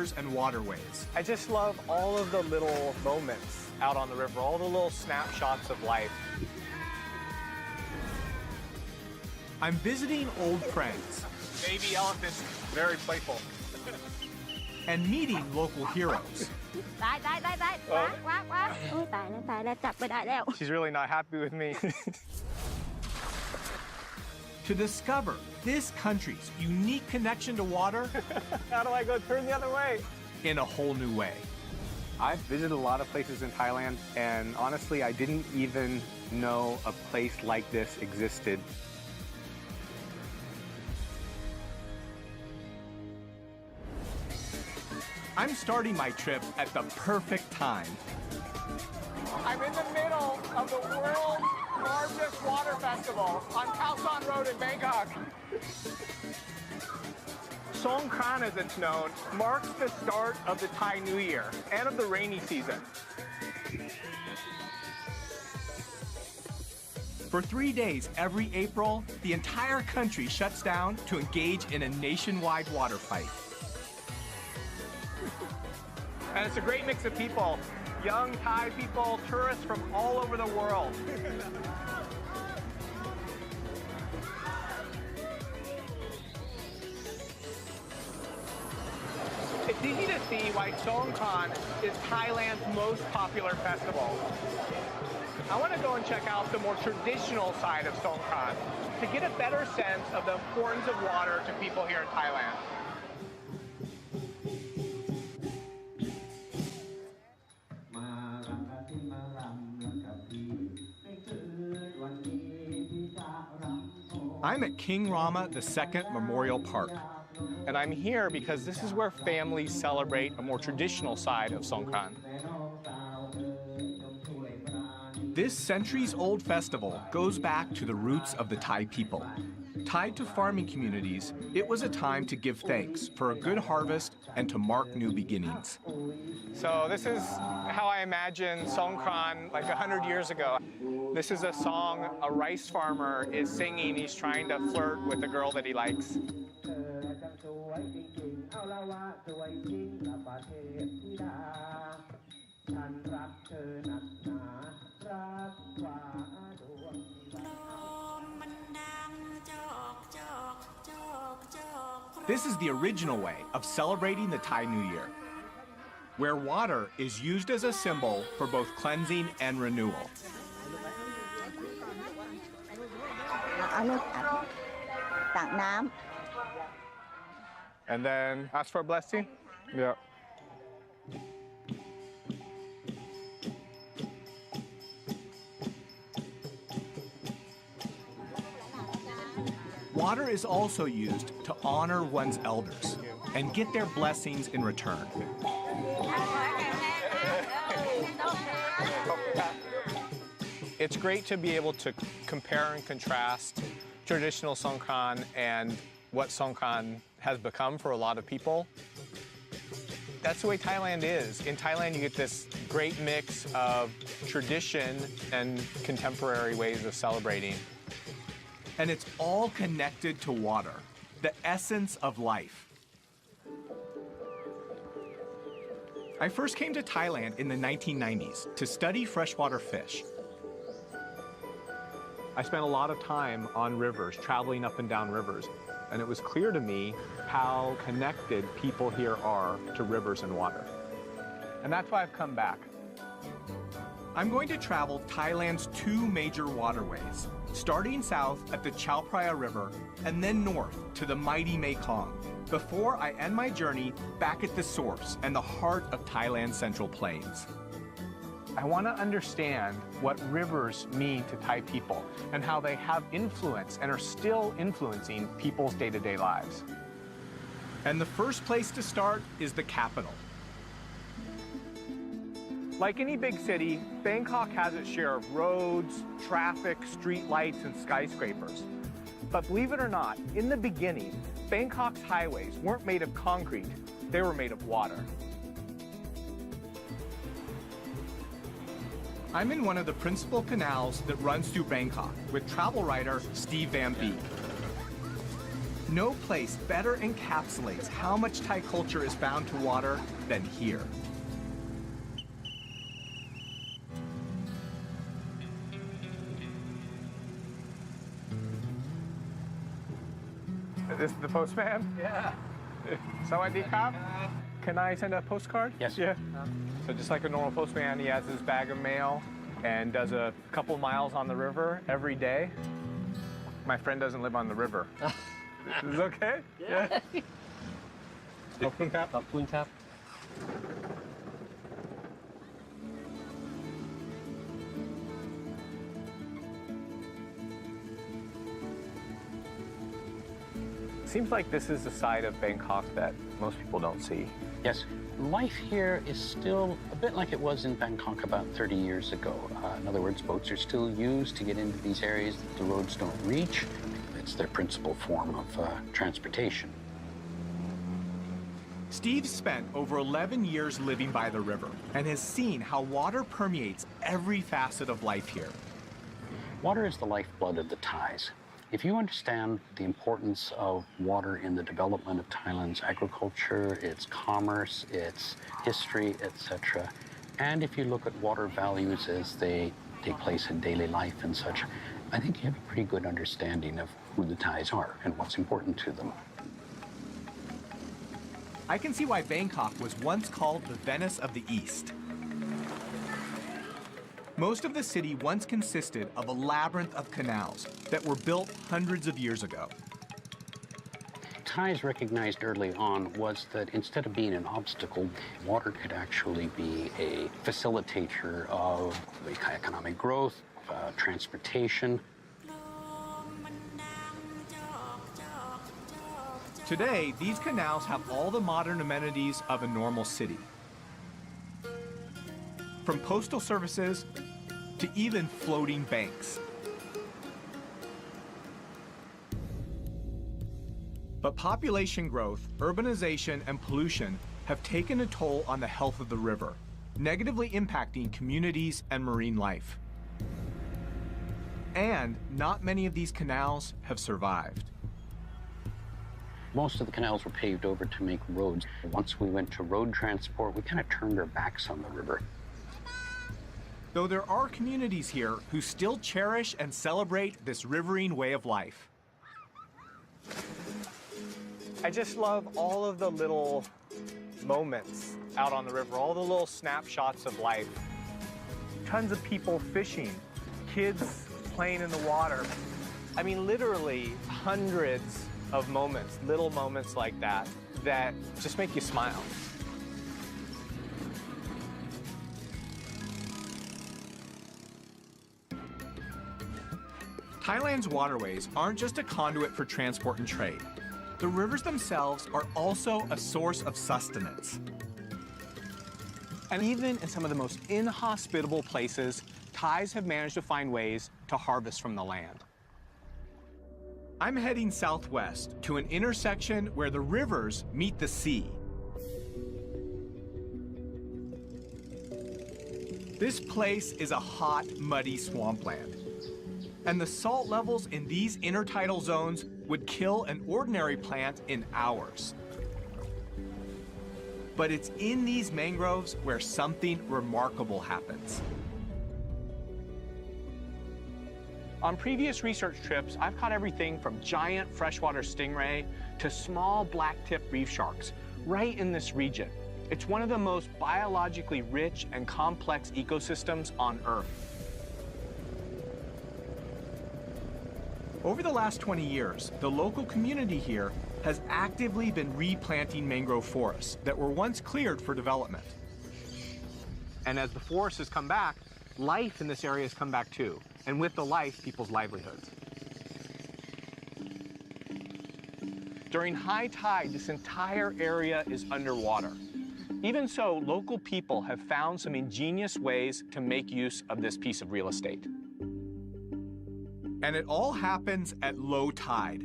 rivers and waterways. I just love all of the little moments out on the river, all the little snapshots of life. I'm visiting old friends Baby elephants, very playful. and meeting local heroes. She's really not happy with me. To discover this country's unique connection to water How do I go turn the other way? in a whole new way. I've visited a lot of places in Thailand, and honestly, I didn't even know a place like this existed. I'm starting my trip at the perfect time. I'm in the middle of the world's largest water festival on Khao San Road in Bangkok. Songkran, as it's known, marks the start of the Thai New Year and of the rainy season. For 3 days every April, the entire country shuts down to engage in a nationwide water fight. And it's a great mix of people. Young Thai people, tourists from all over the world. It's easy to see why Songkran is Thailand's most popular festival. I want to go and check out the more traditional side of Songkran to get a better sense of the importance of water to people here in Thailand. I'm at King Rama II Memorial Park. And I'm here because this is where families celebrate a more traditional side of Songkran. This centuries-old festival goes back to the roots of the Thai people. Tied to farming communities, it was a time to give thanks for a good harvest and to mark new beginnings. So this is how I imagine Songkran like 100 years ago. This is a song a rice farmer is singing. He's trying to flirt with a girl that he likes. This is the original way of celebrating the Thai New Year, where water is used as a symbol for both cleansing and renewal. And then ask for a blessing? Yeah. Water is also used to honor one's elders and get their blessings in return. It's great to be able to compare and contrast traditional Songkran and what Songkran has become for a lot of people. That's the way Thailand is. In Thailand, you get this great mix of tradition and contemporary ways of celebrating. And it's all connected to water, the essence of life. I first came to Thailand in the 1990s to study freshwater fish. I spent a lot of time on rivers, traveling up and down rivers, and it was clear to me how connected people here are to rivers and water. And that's why I've come back. I'm going to travel Thailand's two major waterways, starting south at the Chao Phraya River and then north to the mighty Mekong, before I end my journey back at the source and the heart of Thailand's Central Plains. I want to understand what rivers mean to Thai people and how they have influence and are still influencing people's day-to-day lives. And the first place to start is the capital. Like any big city, Bangkok has its share of roads, traffic, street lights, and skyscrapers. But believe it or not, in the beginning, Bangkok's highways weren't made of concrete, they were made of water. I'm in one of the principal canals that runs through Bangkok with travel writer Steve Van Beek. No place better encapsulates how much Thai culture is bound to water than here. This is the postman? Yeah. Sawadee krap. Can I send a postcard? Yes. Yeah. So just like a normal postman, he has his bag of mail and does a couple miles on the river every day. My friend doesn't live on the river. Is it okay? Yeah. Khop khun krap. Khop khun krap. Seems like this is the side of Bangkok that most people don't see. Yes. Life here is still a bit like it was in Bangkok about 30 years ago. In other words, boats are still used to get into these areas that the roads don't reach. It's their principal form of transportation. Steve spent over 11 years living by the river and has seen how water permeates every facet of life here. Water is the lifeblood of the Thais. If you understand the importance of water in the development of Thailand's agriculture, its commerce, its history, etc., and if you look at water values as they take place in daily life and such, I think you have a pretty good understanding of who the Thais are and what's important to them. I can see why Bangkok was once called the Venice of the East. Most of the city once consisted of a labyrinth of canals that were built hundreds of years ago. Thais recognized early on was that instead of being an obstacle, water could actually be a facilitator of economic growth, transportation. Today, these canals have all the modern amenities of a normal city. From postal services to even floating banks. But population growth, urbanization, and pollution have taken a toll on the health of the river, negatively impacting communities and marine life. And not many of these canals have survived. Most of the canals were paved over to make roads. Once we went to road transport, we kind of turned our backs on the river. Though there are communities here who still cherish and celebrate this riverine way of life. I just love all of the little moments out on the river, all the little snapshots of life. Tons of people fishing, kids playing in the water. I mean, literally hundreds of moments, little moments like that, that just make you smile. Thailand's waterways aren't just a conduit for transport and trade. The rivers themselves are also a source of sustenance. And even in some of the most inhospitable places, Thais have managed to find ways to harvest from the land. I'm heading southwest to an intersection where the rivers meet the sea. This place is a hot, muddy swampland. And the salt levels in these intertidal zones would kill an ordinary plant in hours. But it's in these mangroves where something remarkable happens. On previous research trips, I've caught everything from giant freshwater stingray to small black-tip reef sharks right in this region. It's one of the most biologically rich and complex ecosystems on Earth. Over the last 20 years, the local community here has actively been replanting mangrove forests that were once cleared for development. And as the forest has come back, life in this area has come back too. And with the life, people's livelihoods. During high tide, this entire area is underwater. Even so, local people have found some ingenious ways to make use of this piece of real estate. And it all happens at low tide.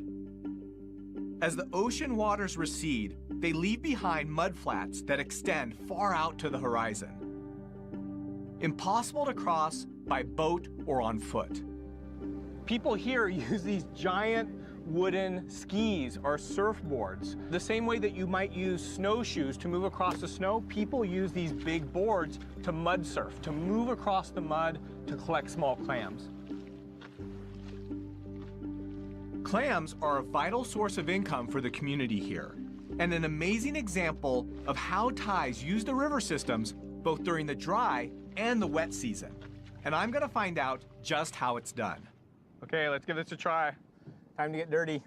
As the ocean waters recede, they leave behind mudflats that extend far out to the horizon. Impossible to cross by boat or on foot. People here use these giant wooden skis or surfboards. The same way that you might use snowshoes to move across the snow, people use these big boards to mud surf, to move across the mud to collect small clams. Clams are a vital source of income for the community here, and an amazing example of how Thais use the river systems both during the dry and the wet season. And I'm gonna find out just how it's done. Okay, let's give this a try. Time to get dirty.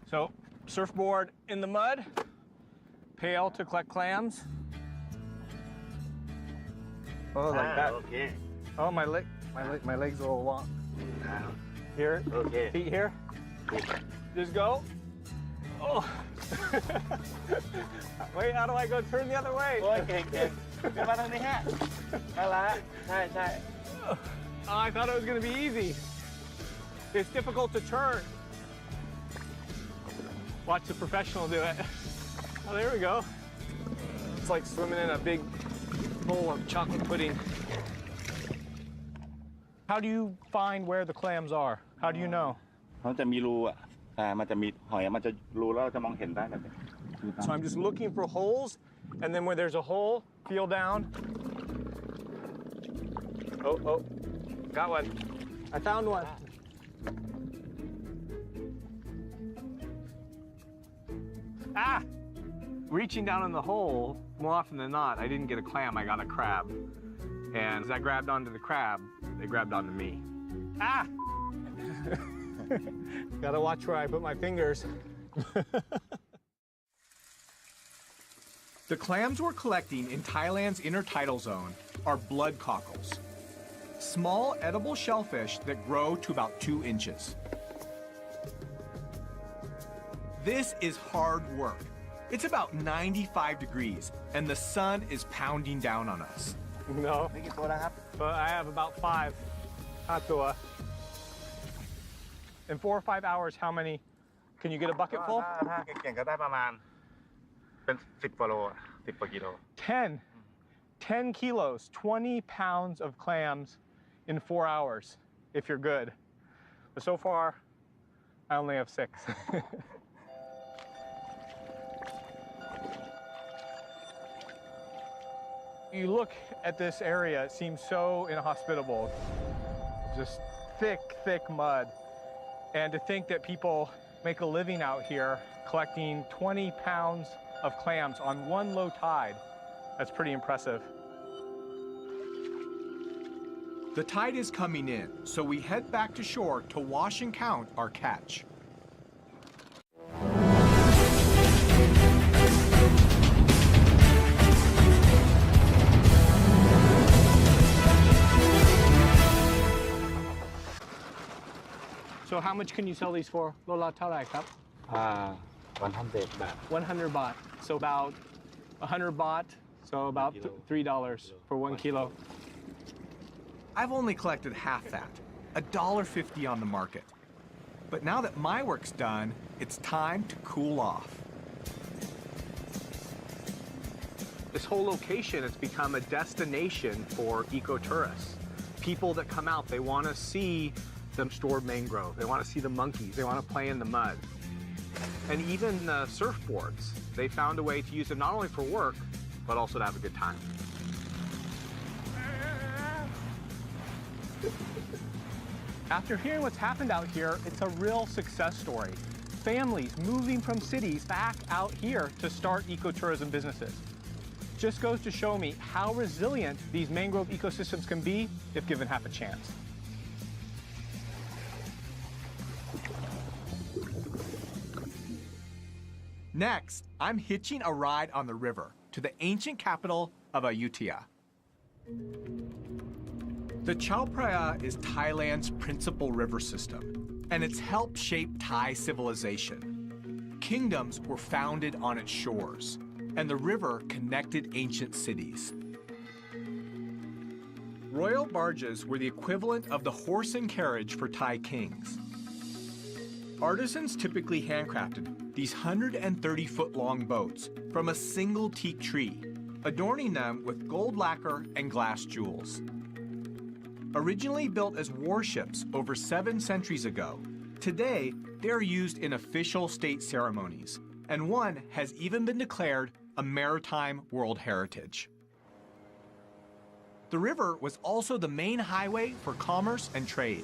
So, surfboard in the mud, pail to collect clams. Oh, like that. Okay. Oh, my leg's a little long. Here, Okay. feet here. Just go. Oh. Wait, how do I go turn the other way? โอ้ยเก่งเก่งเดี๋ยวมาทางนี้ฮะนั่นละใช่ใช่ Oh, I thought it was going to be easy. It's difficult to turn. Watch the professional do it. Oh, there we go. It's like swimming in a big bowl of chocolate pudding. How do you find where the clams are? How do you know? เขาจะมีรูอ่ะแต่มันจะมีหอยมันจะรูแล้วเราจะมองเห็นได้แบบนี้ So I'm just looking for holes, and then where there's a hole, feel down. Oh, got one. I found one. Ah! Reaching down in the hole, more often than not, I didn't get a clam, I got a crab. And as I grabbed onto the crab, they grabbed onto me. Ah! Gotta watch where I put my fingers. The clams we're collecting in Thailand's intertidal zone are blood cockles, small edible shellfish that grow to about 2 inches. This is hard work. It's about 95 degrees, and the sun is pounding down on us. No, นี่กี่ตัวแล้วครับ but I have about 5. Hatua. In 4 or 5 hours, how many? Can you get a bucket full? ถ้าเก่งๆก็ได้ประมาณเป็น10 กว่าโล10 กว่ากิโล 10 kilos, 20 pounds of clams in 4 hours, if you're good. But so far, I only have 6. You look at this area, it seems so inhospitable. Just thick, thick mud. And to think that people make a living out here collecting 20 pounds of clams on one low tide, that's pretty impressive. The tide is coming in, so we head back to shore to wash and count our catch. So how much can you sell these for? Lola Tarai Cup? 100 baht. 100 baht. So about 100 baht. So about $3 for 1 kilo. I've only collected half that, $1.50 on the market. But now that my work's done, it's time to cool off. This whole location has become a destination for ecotourists. People that come out, they want to see the stored mangrove. They want to see the monkeys. They want to play in the mud. And even the surfboards, they found a way to use them not only for work, but also to have a good time. After hearing what's happened out here, it's a real success story. Families moving from cities back out here to start ecotourism businesses. Just goes to show me how resilient these mangrove ecosystems can be if given half a chance. Next, I'm hitching a ride on the river to the ancient capital of Ayutthaya. The Chao Phraya is Thailand's principal river system, and it's helped shape Thai civilization. Kingdoms were founded on its shores, and the river connected ancient cities. Royal barges were the equivalent of the horse and carriage for Thai kings. Artisans typically handcrafted these 130-foot-long boats from a single teak tree, adorning them with gold lacquer and glass jewels. Originally built as warships over 7 centuries ago, Today, they're used in official state ceremonies, and one has even been declared a maritime world heritage. The river was also the main highway for commerce and trade.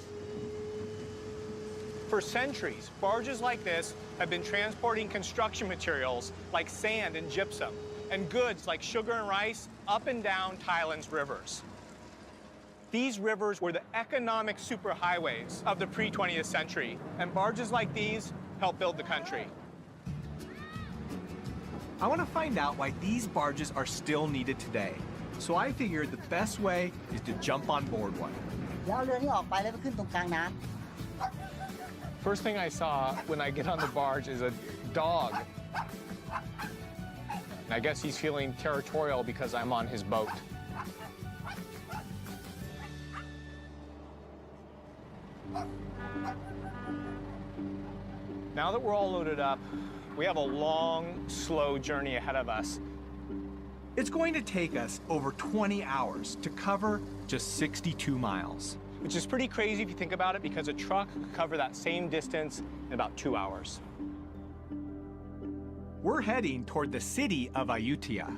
For centuries, barges like this have been transporting construction materials like sand and gypsum, and goods like sugar and rice up and down Thailand's rivers. These rivers were the economic superhighways of the pre-20th century, and barges like these helped build the country. I want to find out why these barges are still needed today, so I figured the best way is to jump on board one. แล้วเอาเรือนี้ออกไปแล้วไปขึ้นตรงกลางน้ำ First thing I saw when I get on the barge is a dog. I guess he's feeling territorial because I'm on his boat. Now that we're all loaded up, we have a long, slow journey ahead of us. It's going to take us over 20 hours to cover just 62 miles. Which is pretty crazy if you think about it, because a truck could cover that same distance in about 2 hours. We're heading toward the city of Ayutthaya.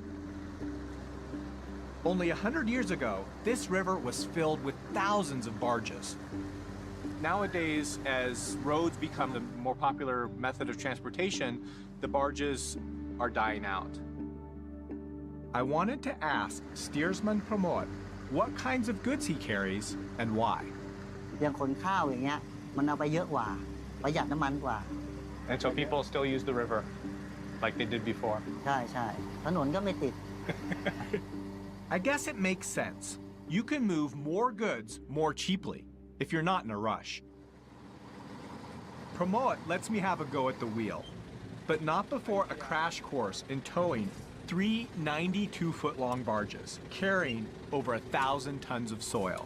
Only 100 years ago, this river was filled with thousands of barges. Nowadays, as roads become the more popular method of transportation, the barges are dying out. I wanted to ask steersman Pramod what kinds of goods he carries and why. อย่างขนข้าวอย่างเงี้ยมันเอาไปเยอะกว่าประหยัดน้ำมันกว่า And so people still use the river like they did before. ใช่ใช่ถนนก็ไม่ติด I guess it makes sense. You can move more goods more cheaply if you're not in a rush. Pramod lets me have a go at the wheel, but not before a crash course in towing 3 92-foot-long barges carrying over 1,000 tons of soil.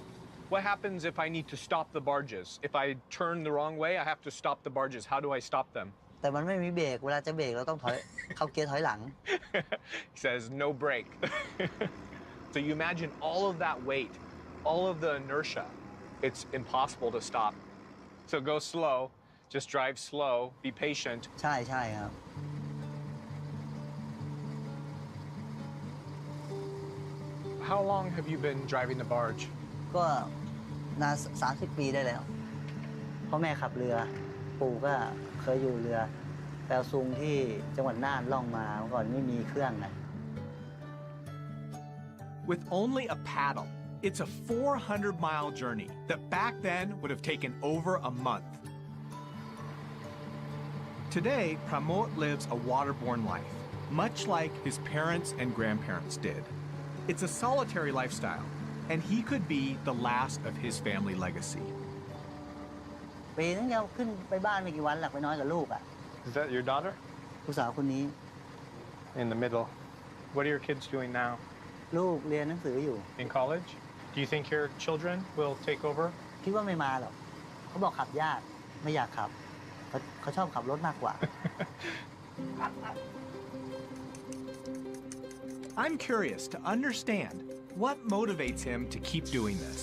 What happens if I need to stop the barges? If I turn the wrong way, I have to stop the barges. How do I stop them? แต่มันไม่มีเบรกเวลาจะเบรกเราต้องถอย เข้าเกียร์ถอยหลัง He says no brake. So you imagine all of that weight, all of the inertia. It's impossible to stop. So go slow, just drive slow, be patient. ใช่ใช่ครับ How long have you been driving the barge? ก็นาน30 ปีได้แล้วพ่อแม่ขับเรือปู่ก็เคยอยู่เรือแปลซุงที่จังหวัดน่านล่องมาเมื่อก่อนไม่มีเครื่องไง With only a paddle, it's a 400-mile journey that back then would have taken over a month. Today, Pramod lives a waterborne life, much like his parents and grandparents did. It's a solitary lifestyle, and he could be the last of his family legacy. ปีนึงเดียวขึ้นไปบ้านไม่กี่วันหลักไปน้อยกับลูกอ่ะ Is that your daughter? ลูกสาวคนนี้ In the middle. What are your kids doing now? ลูกเรียนหนังสืออยู่ In college? Do you think your children will take over? คิดว่าไม่มาหรอกเขาบอกขับยากไม่อยากขับเขาชอบขับรถมากกว่า I'm curious to understand what motivates him to keep doing this.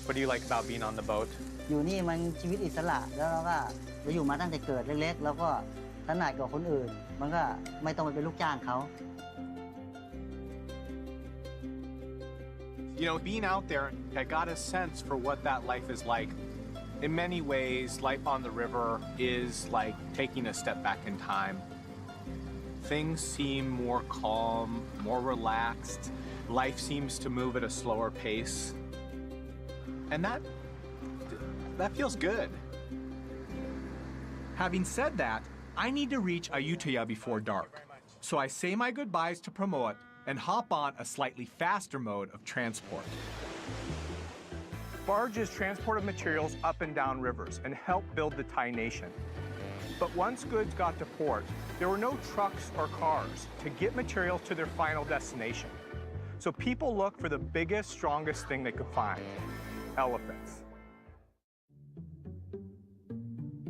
What do you like about being on the boat? อยู่นี่มันชีวิตอิสระแล้วเราก็เราอยู่มาตั้งแต่เกิดเล็กๆแล้วก็ถนัดกว่าคนอื่นมันก็ไม่ต้องไปเป็นลูกจ้างเขา You know, being out there, I got a sense for what that life is like. In many ways, life on the river is like taking a step back in time. Things seem more calm, more relaxed. Life seems to move at a slower pace. And that feels good. Having said that, I need to reach Ayutthaya before dark. So I say my goodbyes to Pramod and hop on a slightly faster mode of transport. Barges transported materials up and down rivers and helped build the Thai nation. But once goods got to port, there were no trucks or cars to get materials to their final destination. So people looked for the biggest, strongest thing they could find: elephants.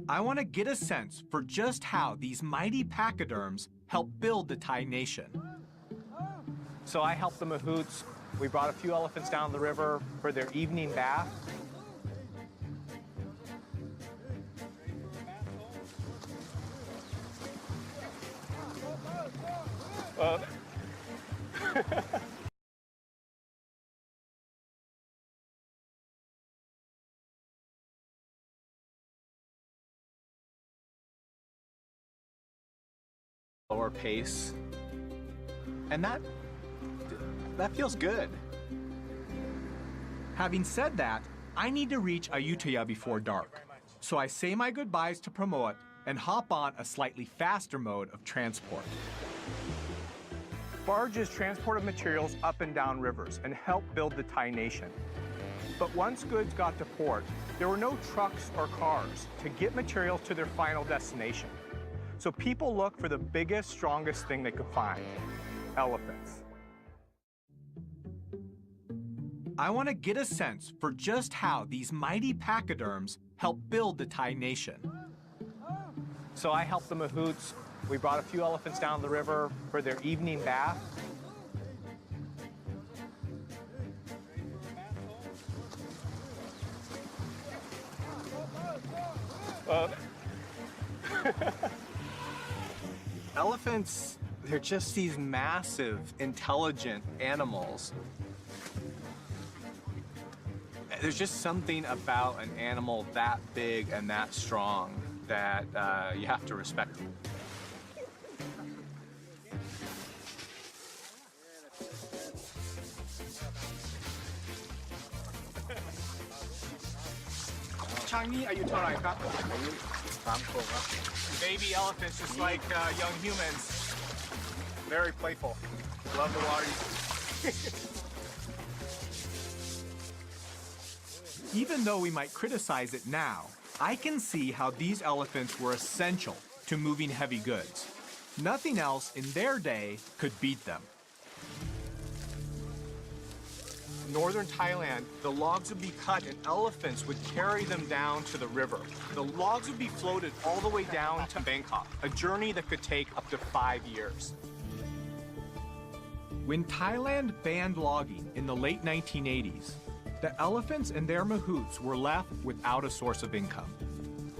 I want to get a sense for just how these mighty pachyderms helped build the Thai nation. So I helped the mahouts. We brought a few elephants down the river for their evening bath. Lower pace. And that feels good. Having said that, I need to reach Ayutthaya before dark. So I say my goodbyes to Pramod and hop on a slightly faster mode of transport. Barges transported materials up and down rivers and helped build the Thai nation. But once goods got to port, there were no trucks or cars to get materials to their final destination. So people looked for the biggest, strongest thing they could find, elephants. I want to get a sense for just how these mighty pachyderms helped build the Thai nation. So I helped the mahouts. We brought a few elephants down the river for their evening bath. Elephants, they're just these massive, intelligent animals. There's just something about an animal that big and that strong that you have to respect them. Changi, are you Thai? Baby elephants, just like young humans. Very playful. Love the water. Even though we might criticize it now, I can see how these elephants were essential to moving heavy goods. Nothing else in their day could beat them. Northern Thailand, the logs would be cut and elephants would carry them down to the river. The logs would be floated all the way down to Bangkok, a journey that could take up to 5 years. When Thailand banned logging in the late 1980s, the elephants and their mahouts were left without a source of income.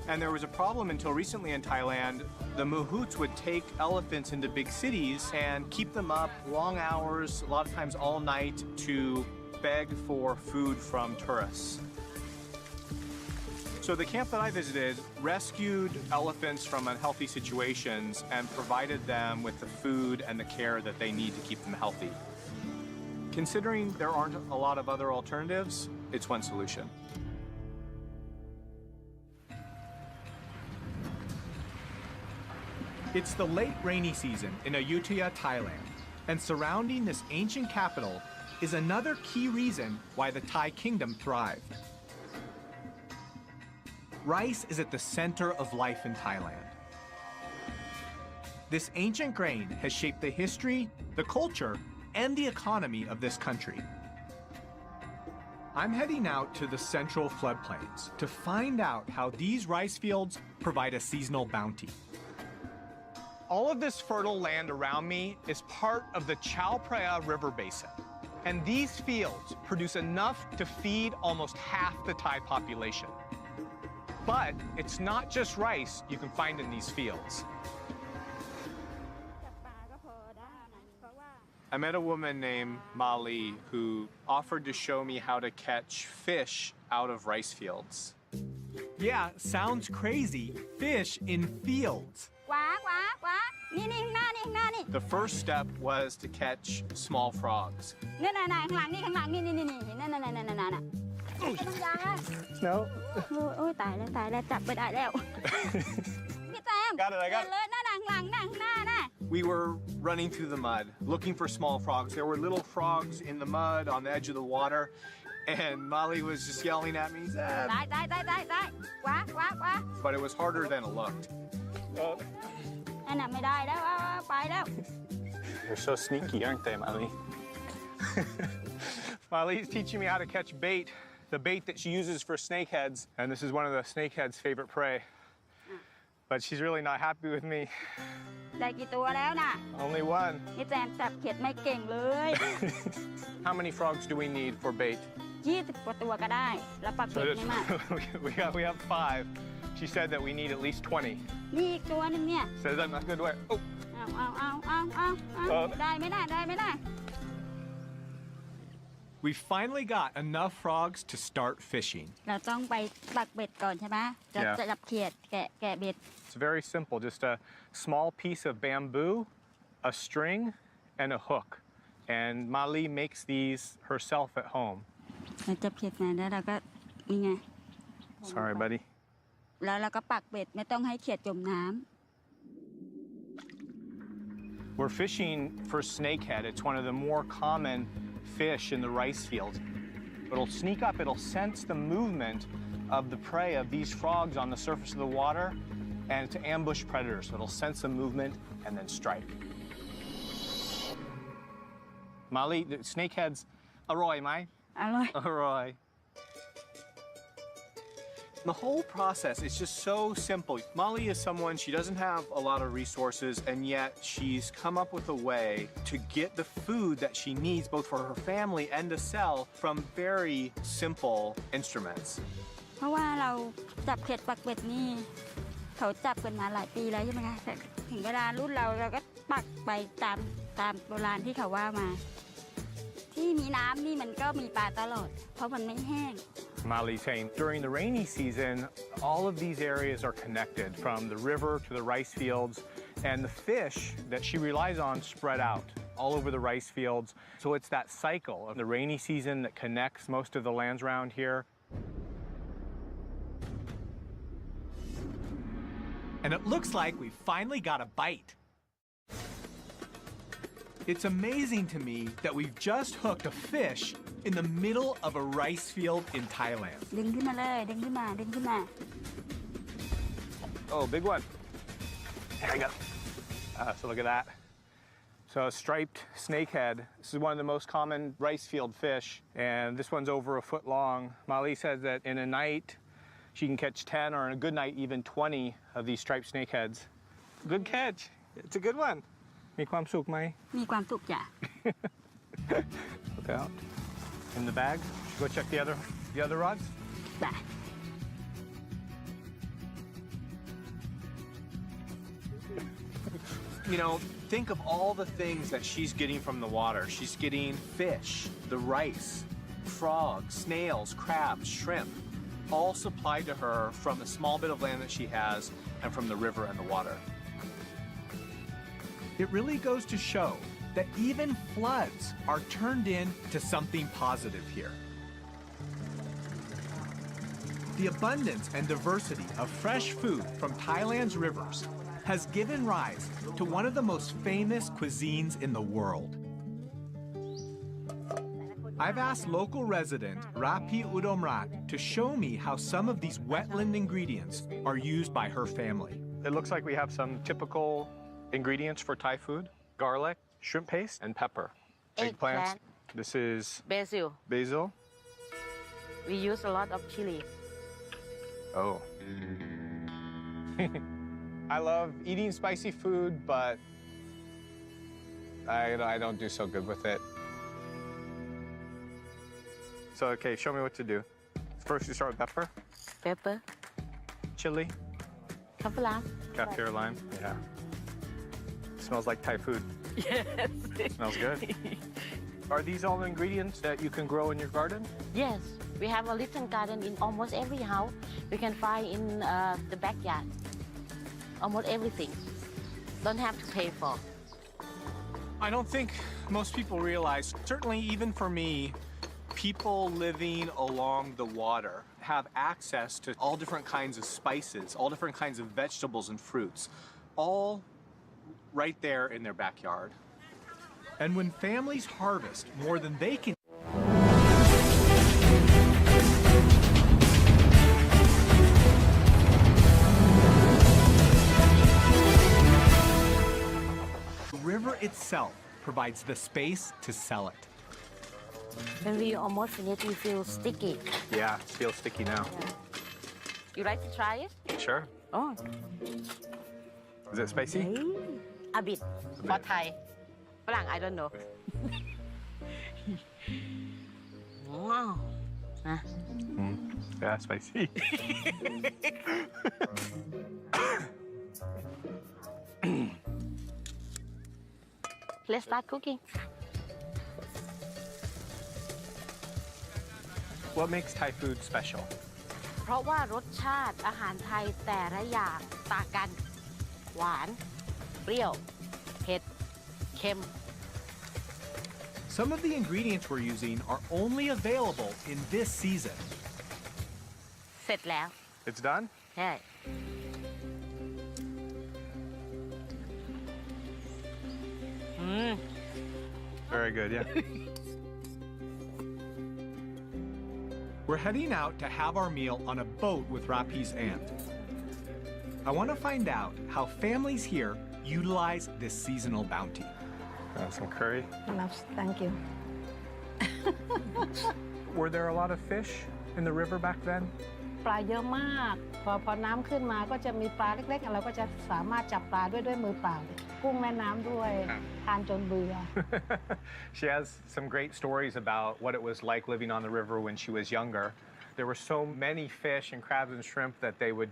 And there was a problem until recently in Thailand. The mahouts would take elephants into big cities and keep them up long hours, a lot of times all night, to beg for food from tourists. So the camp that I visited rescued elephants from unhealthy situations and provided them with the food and the care that they need to keep them healthy. Considering there aren't a lot of other alternatives, it's one solution. It's the late rainy season in Ayutthaya, Thailand, and surrounding this ancient capital is another key reason why the Thai kingdom thrived. Rice is at the center of life in Thailand. This ancient grain has shaped the history, the culture, and the economy of this country. I'm heading out to the central floodplains to find out how these rice fields provide a seasonal bounty. All of this fertile land around me is part of the Chao Phraya River Basin. And these fields produce enough to feed almost half the Thai population. But it's not just rice you can find in these fields. I met a woman named Mali who offered to show me how to catch fish out of rice fields. Yeah, sounds crazy. Fish in fields. The first step was to catch small frogs. No. Got it, I got it. We were running through the mud, looking for small frogs. There were little frogs in the mud on the edge of the water, and Molly was just yelling at me, but it was harder than it looked. They're so sneaky, aren't they, Molly? Molly's teaching me how to catch bait, the bait that she uses for snakeheads, and this is one of the snakeheads' favorite prey. But she's really not happy with me. Only one. How many frogs do we need for bait? So we have 5. She said that we need at least 20. Says I'm not good way. Oh. We finally got enough frogs to start fishing. เราต้องไปปักเบ็ดก่อนใช่ไหมจะจับเขียดแกะเบ็ด It's very simple, just a small piece of bamboo, a string, and a hook. And Mali makes these herself at home. เราจับเขียดมาแล้วเราก็นี่ไง Sorry, buddy. แล้วเราก็ปักเบ็ดไม่ต้องให้เขียดจมน้ำ We're fishing for snakehead. It's one of the more common fish in the rice fields. It'll sneak up, it'll sense the movement of the prey of these frogs on the surface of the water and to ambush predators. So it'll sense the movement and then strike. Mali, the snakeheads, aroy, mai? อร่อย Aroy. The whole process is just so simple. Molly is someone, she doesn't have a lot of resources, and yet she's come up with a way to get the food that she needs, both for her family and to sell, from very simple instruments. เพราะว่าเราจับเขียดปักเบ็ดนี่เขาจับกันมาหลายปีแล้วใช่ไหมคะแต่ถึงเวลารุ่นเราก็ปักไปตามโบราณที่เขาว่ามา ที่มีน้ำนี่มันก็มีปลาตลอด เพราะมันไม่แห้ง Molly saying during the rainy season, all of these areas are connected from the river to the rice fields, and the fish that she relies on spread out all over the rice fields. So it's that cycle of the rainy season that connects most of the lands around here. And it looks like we finally got a bite. It's amazing to me that we've just hooked a fish in the middle of a rice field in Thailand. ดึงขึ้นมาเลยดึงขึ้นมา Oh, big one. Here I go. So look at that. So a striped snakehead. This is one of the most common rice field fish, and this one's over a foot long. Molly says that in a night, she can catch 10, or in a good night, even 20 of these striped snakeheads. Good catch. It's a good one. มีความสุขไหม มีความสุขจ้ะ Look out. In the bag. Go check the other rods. จ้ะ You know, think of all the things that she's getting from the water. She's getting fish, the rice, frogs, snails, crabs, shrimp, all supplied to her from the small bit of land that she has and from the river and the water. It really goes to show that even floods are turned into something positive here. The abundance and diversity of fresh food from Thailand's rivers has given rise to one of the most famous cuisines in the world. I've asked local resident Rapi Udomrat to show me how some of these wetland ingredients are used by her family. It looks like we have some typical ingredients for Thai food: garlic, shrimp paste, and pepper. Eggplant. This is Basil. basil. We use a lot of chili. Oh. I love eating spicy food, but I don't do so good with it. So, okay, show me what to do. First, you start with pepper, Pepper. chili, Kaffir lime. kaffir lime. Yeah. Smells like Thai food. Yes. Smells good. Are these all the ingredients that you can grow in your garden? Yes. We have a little garden in almost every house. We can find in the backyard. Almost everything. Don't have to pay for. I don't think most people realize, certainly even for me, people living along the water have access to all different kinds of spices, all different kinds of vegetables and fruits, all right there in their backyard. And when families harvest more than they can the river itself provides the space to sell it. When we almost finish, we feel sticky. Yeah, it feels sticky now. You like to try it? Sure. Oh. Is it spicy? A bit. For Thai.ฝรั่ง I don't know. Wow. Yeah, spicy. let's start cooking. What makes Thai food special? เพราะว่ารสชาติอาหารไทยแต่ละอย่างต่างกัน หวาน เปรี้ยว เผ็ด เค็ม Some of the ingredients we're using are only available in this season. เสร็จแล้ว It's done? ใช่ Very good, yeah. We're heading out to have our meal on a boat with Rapi's aunt. I want to find out how families here utilize this seasonal bounty. Some curry. Thank you. Were there a lot of fish in the river back then? ปลาเยอะมากพอน้ำขึ้นมาก็จะมีปลาเล็กๆเราก็จะสามารถจับปลาด้วยมือเปล่ากุ้งแม่น้ำด้วยทานจนเบื่อ She has some great stories about what it was like living on the river when she was younger. There were so many fish and crabs and shrimp that they would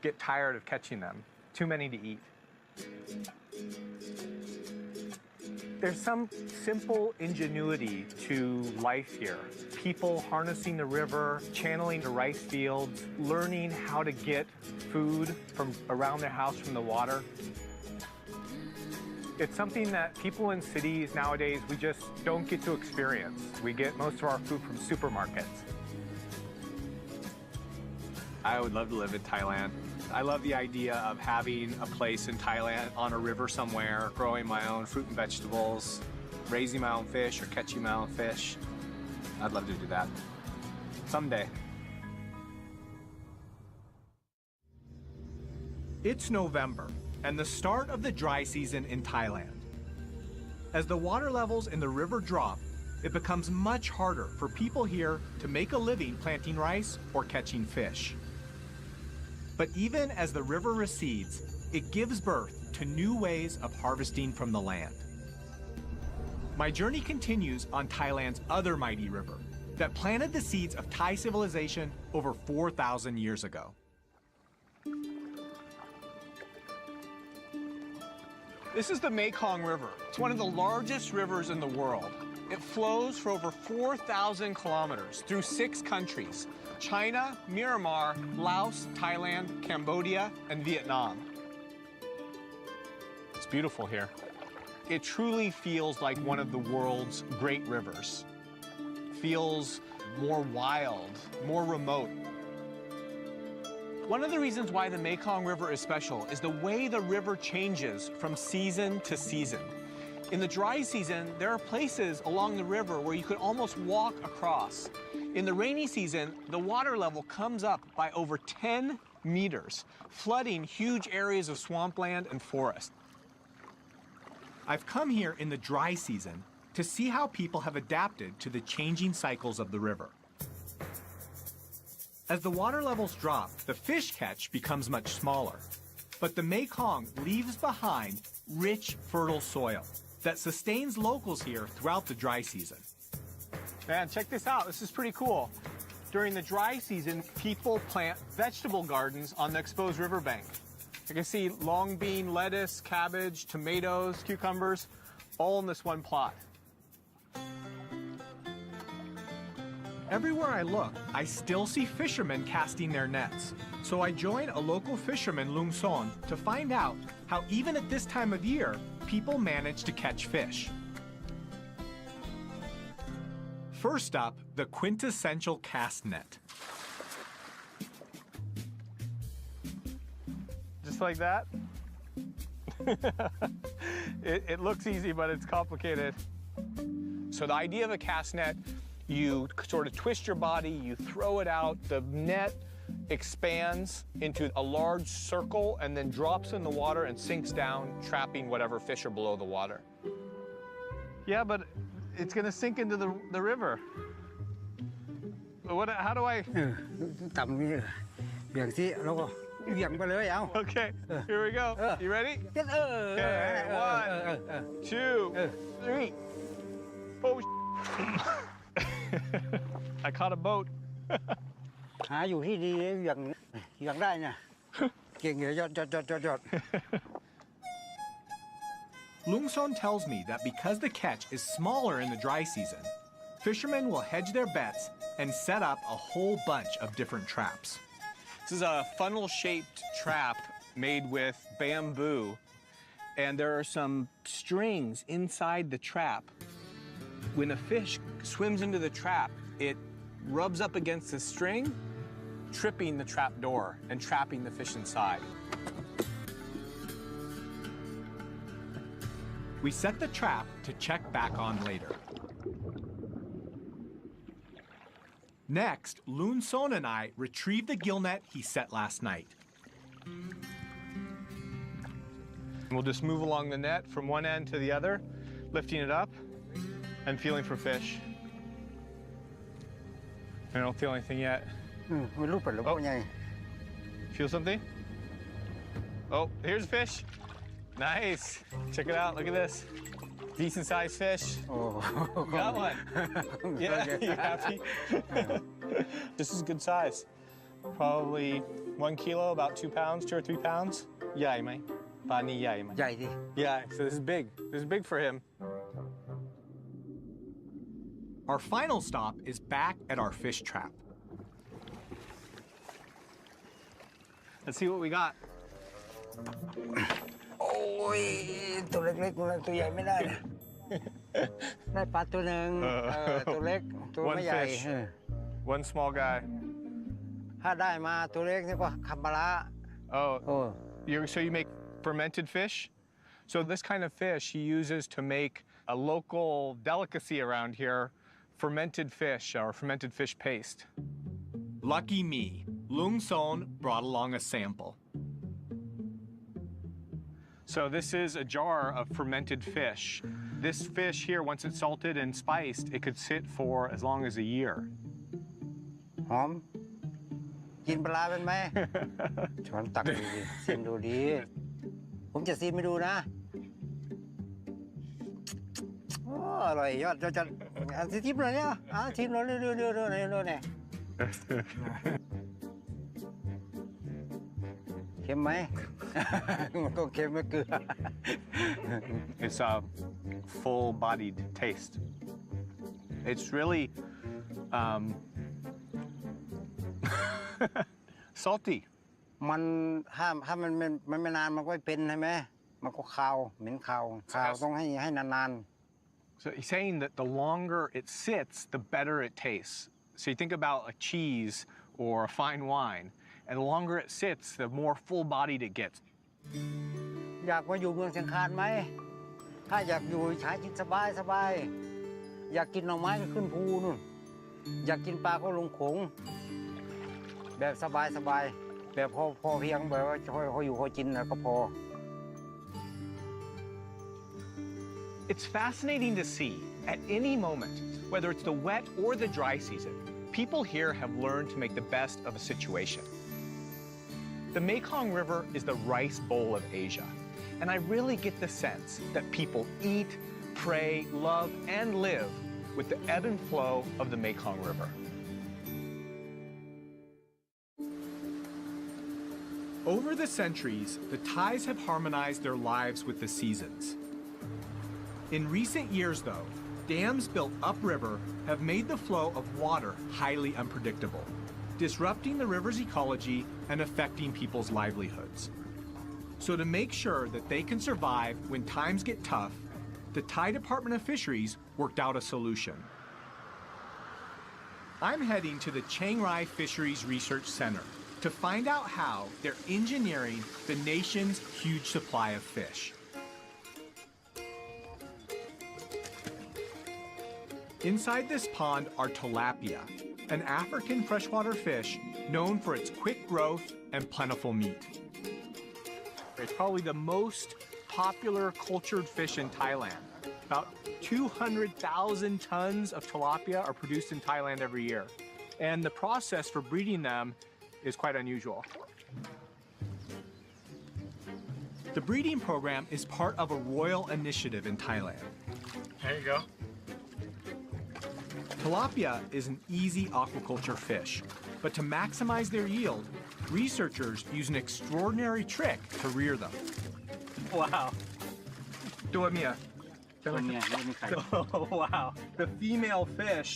get tired of catching them. Too many to eat. There's some simple ingenuity to life here. People harnessing the river, channeling the rice fields, learning how to get food from around their house from the water. It's something that people in cities nowadays, we just don't get to experience. We get most of our food from supermarkets. I would love to live in Thailand. I love the idea of having a place in Thailand on a river somewhere, growing my own fruit and vegetables, raising my own fish or catching my own fish. I'd love to do that someday. It's November and the start of the dry season in Thailand. As the water levels in the river drop, it becomes much harder for people here to make a living planting rice or catching fish. But even as the river recedes, it gives birth to new ways of harvesting from the land. My journey continues on Thailand's other mighty river that planted the seeds of Thai civilization over 4,000 years ago. This is the Mekong River. It's one of the largest rivers in the world. It flows for over 4,000 kilometers through 6 countries: China, Myanmar, Laos, Thailand, Cambodia, and Vietnam. It's beautiful here. It truly feels like one of the world's great rivers. Feels more wild, more remote. One of the reasons why the Mekong River is special is the way the river changes from season to season. In the dry season, there are places along the river where you could almost walk across. In the rainy season, the water level comes up by over 10 meters, flooding huge areas of swampland and forest. I've come here in the dry season to see how people have adapted to the changing cycles of the river. As the water levels drop, the fish catch becomes much smaller. But the Mekong leaves behind rich, fertile soil that sustains locals here throughout the dry season. Man, check this out. This is pretty cool. During the dry season, people plant vegetable gardens on the exposed riverbank. You can see long bean, lettuce, cabbage, tomatoes, cucumbers, all in this one plot. Everywhere I look, I still see fishermen casting their nets. So I join a local fisherman, Lung Son, to find out how even at this time of year, people manage to catch fish. First up, the quintessential cast net. Just like that. It looks easy, but it's complicated. So the idea of a cast net, you sort of twist your body, you throw it out, the net expands into a large circle and then drops in the water and sinks down, trapping whatever fish are below the water. Yeah, but it's gonna sink into the river. How do I? ต่ำนี่เบี่ยงสิแล้วก็เบี่ยงไปเลยเอา Okay, here we go. You ready? Okay, 1, 2, 3. Oh, I caught a boat. หาอยู่ที่ดีอย่างได้เนี่ยเก่งเลยยอด Lungson tells me that because the catch is smaller in the dry season, fishermen will hedge their bets and set up a whole bunch of different traps. This is a funnel-shaped trap made with bamboo, and there are some strings inside the trap. When a fish swims into the trap, it rubs up against the string, tripping the trap door and trapping the fish inside. We set the trap to check back on later. Next, Lungson and I retrieve the gill net he set last night. We'll just move along the net from one end to the other, lifting it up and feeling for fish. I don't feel anything yet. ไม่รู้เป็นหรือเปล่าไง Feel something? Oh, here's a fish. Nice. Check it out. Look at this. Decent sized fish. โอ้ Got one. Yeah, you happy? This is good size. Probably 1 kilo, about 2 pounds, 2 or 3 pounds. ใหญ่ไหม ปลานี่ใหญ่ไหม ใหญ่ดิ Yeah, so this is big. This is big for him. Our final stop is back at our fish trap. Let's see what we got. โอ้ยตัวเล็กๆตัวใหญ่ไม่ได้นะได้ปลาตัวหนึ่งตัวเล็กตัวไม่ One ใหญ่ fish. One small guy. ถ้าได้มาตัวเล็กนี่ก็คำปลาร้า Oh, โอ้ so you make fermented fish? So this kind of fish he uses to make a local delicacy around here, fermented fish or fermented fish paste. Lucky me, Lungson brought along a sample. So this is a jar of fermented fish. This fish here, once it's salted and spiced, it could sit for as long as a year. หอมกินปลาร้าเป็นไหม ช้อนตักดูดิชิมดูดีผมจะชิมไปดูนะโอ้อร่อยยอดจะชิมหน่อยเนี่ยชิมหน่อยเรื่อยๆเนี่ยเค็มไหม มันก็เค็มไม่เกลือ It's a full-bodied taste. It's really salty. มันถ้ามันไม่นานมันก็ไม่เป็นใช่ไหมมันก็คาวเหม็นคาวต้องให้นาน So he's saying that the longer it sits, the better it tastes. So you think about a cheese or a fine wine, and the longer it sits, the more full-bodied it gets. ๆอยากมาอยู่เมืองเชียงคานไหมถ้าอยากอยู่ใช้กินสบายอยากกินหน่อไม้ก็ขึ้นภูนู่นอยากกินปลาก็ลงโขงแบบสบายแบบพอเพียงแบบว่าพออยู่พอกินแล้วก็พอ It's fascinating to see, at any moment, whether it's the wet or the dry season, people here have learned to make the best of a situation. The Mekong River is the rice bowl of Asia, and I really get the sense that people eat, pray, love, and live with the ebb and flow of the Mekong River. Over the centuries, the Thais have harmonized their lives with the seasons. In recent years, though, dams built upriver have made the flow of water highly unpredictable, disrupting the river's ecology and affecting people's livelihoods. So to make sure that they can survive when times get tough, the Thai Department of Fisheries worked out a solution. I'm heading to the Chiang Rai Fisheries Research Center to find out how they're engineering the nation's huge supply of fish. Inside this pond are tilapia, an African freshwater fish known for its quick growth and plentiful meat. It's probably the most popular cultured fish in Thailand. About 200,000 tons of tilapia are produced in Thailand every year. And the process for breeding them is quite unusual. The breeding program is part of a royal initiative in Thailand. There you go. Tilapia is an easy aquaculture fish, but to maximize their yield, researchers use an extraordinary trick to rear them. Wow. ตัวเมีย ตัวเมียไม่มีไข่ Oh, wow. The female fish,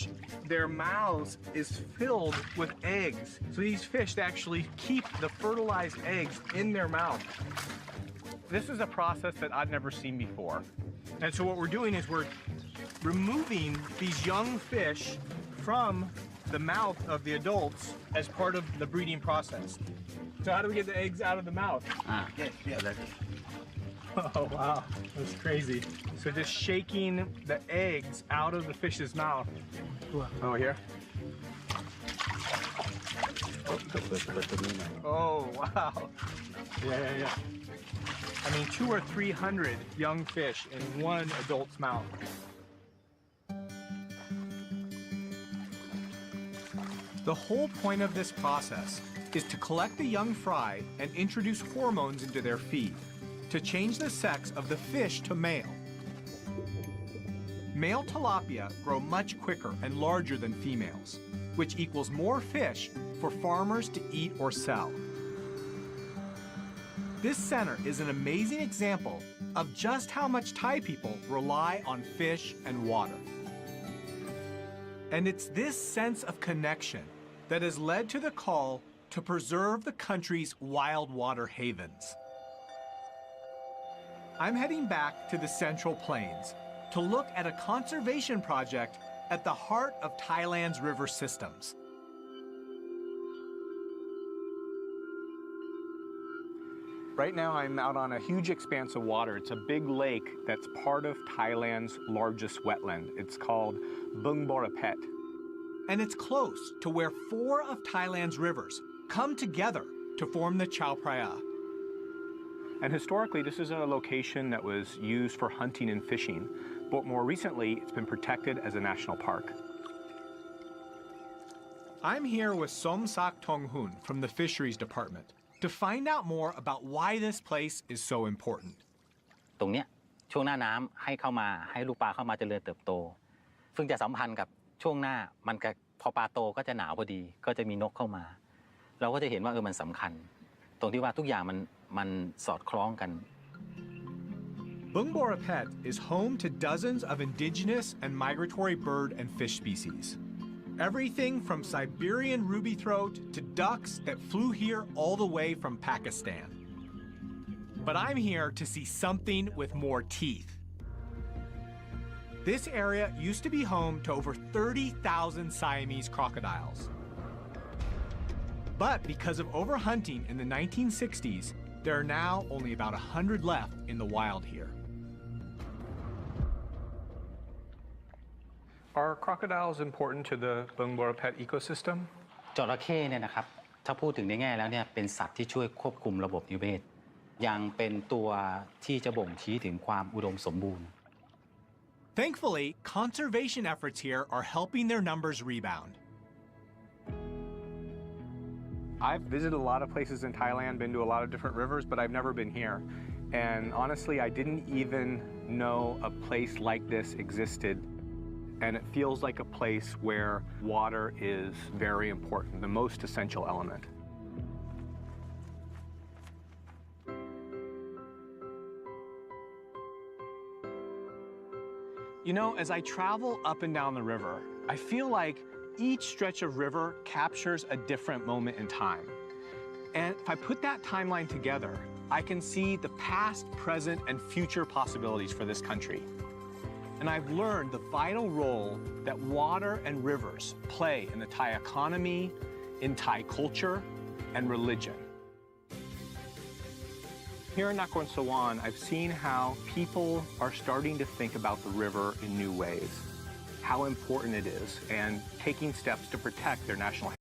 their mouths is filled with eggs. So these fish actually keep the fertilized eggs in their mouth. This is a process that I've never seen before. And so what we're doing is we're removing these young fish from the mouth of the adults as part of the breeding process. So how do we get the eggs out of the mouth? Oh, wow. That's crazy. So just shaking the eggs out of the fish's mouth. Oh, here? Oh, wow. Yeah. I mean, 200 or 300 young fish in one adult's mouth. The whole point of this process is to collect the young fry and introduce hormones into their feed to change the sex of the fish to male. Male tilapia grow much quicker and larger than females, which equals more fish for farmers to eat or sell. This center is an amazing example of just how much Thai people rely on fish and water. And it's this sense of connection that has led to the call to preserve the country's wild water havens. I'm heading back to the Central Plains to look at a conservation project at the heart of Thailand's river systems. Right now I'm out on a huge expanse of water. It's a big lake that's part of Thailand's largest wetland. It's called Bung Boraphet. And it's close to where 4 of Thailand's rivers come together to form the Chao Phraya. And historically, this is a location that was used for hunting and fishing, but more recently, it's been protected as a national park. I'm here with Som Sak Tong Hun from the Fisheries Department to find out more about why this place is so important. ตรงเนี้ยช่วงหน้าน้ำให้เข้ามาให้ลูกปลาเข้ามาเจริญเติบโตซึ่งจะสัมพันธ์กับช่วงหน้ามันก็พอปลาโตก็จะหนาวพอดีก็จะมีนกเข้ามาเราก็จะเห็นว่ามันสำคัญตรงที่ว่าทุกอย่างมันสอดคล้องกัน Bung Boraphet is home to dozens of indigenous and migratory bird and fish species. Everything from Siberian rubythroat to ducks that flew here all the way from Pakistan. But I'm here to see something with more teeth. This area used to be home to over 30,000 Siamese crocodiles. But because of overhunting in the 1960s, there are now only about 100 left in the wild here. Are crocodiles important to the Bung Boraphet ecosystem? จระเข้เนี่ยนะครับถ้าพูดถึงในแง่แล้วเนี่ยเป็นสัตว์ที่ช่วยควบคุมระบบนิเวศยังเป็นตัวที่จะบ่งชี้ถึงความอุดมสมบูรณ์ Thankfully, conservation efforts here are helping their numbers rebound. I've visited a lot of places in Thailand, been to a lot of different rivers, but I've never been here. And honestly, I didn't even know a place like this existed. And it feels like a place where water is very important, the most essential element. You know, as I travel up and down the river, I feel like each stretch of river captures a different moment in time. And if I put that timeline together, I can see the past, present, and future possibilities for this country. And I've learned the vital role that water and rivers play in the Thai economy, in Thai culture, and religion. Here in Nakhon Sawan, I've seen how people are starting to think about the river in new ways, how important it is, and taking steps to protect their national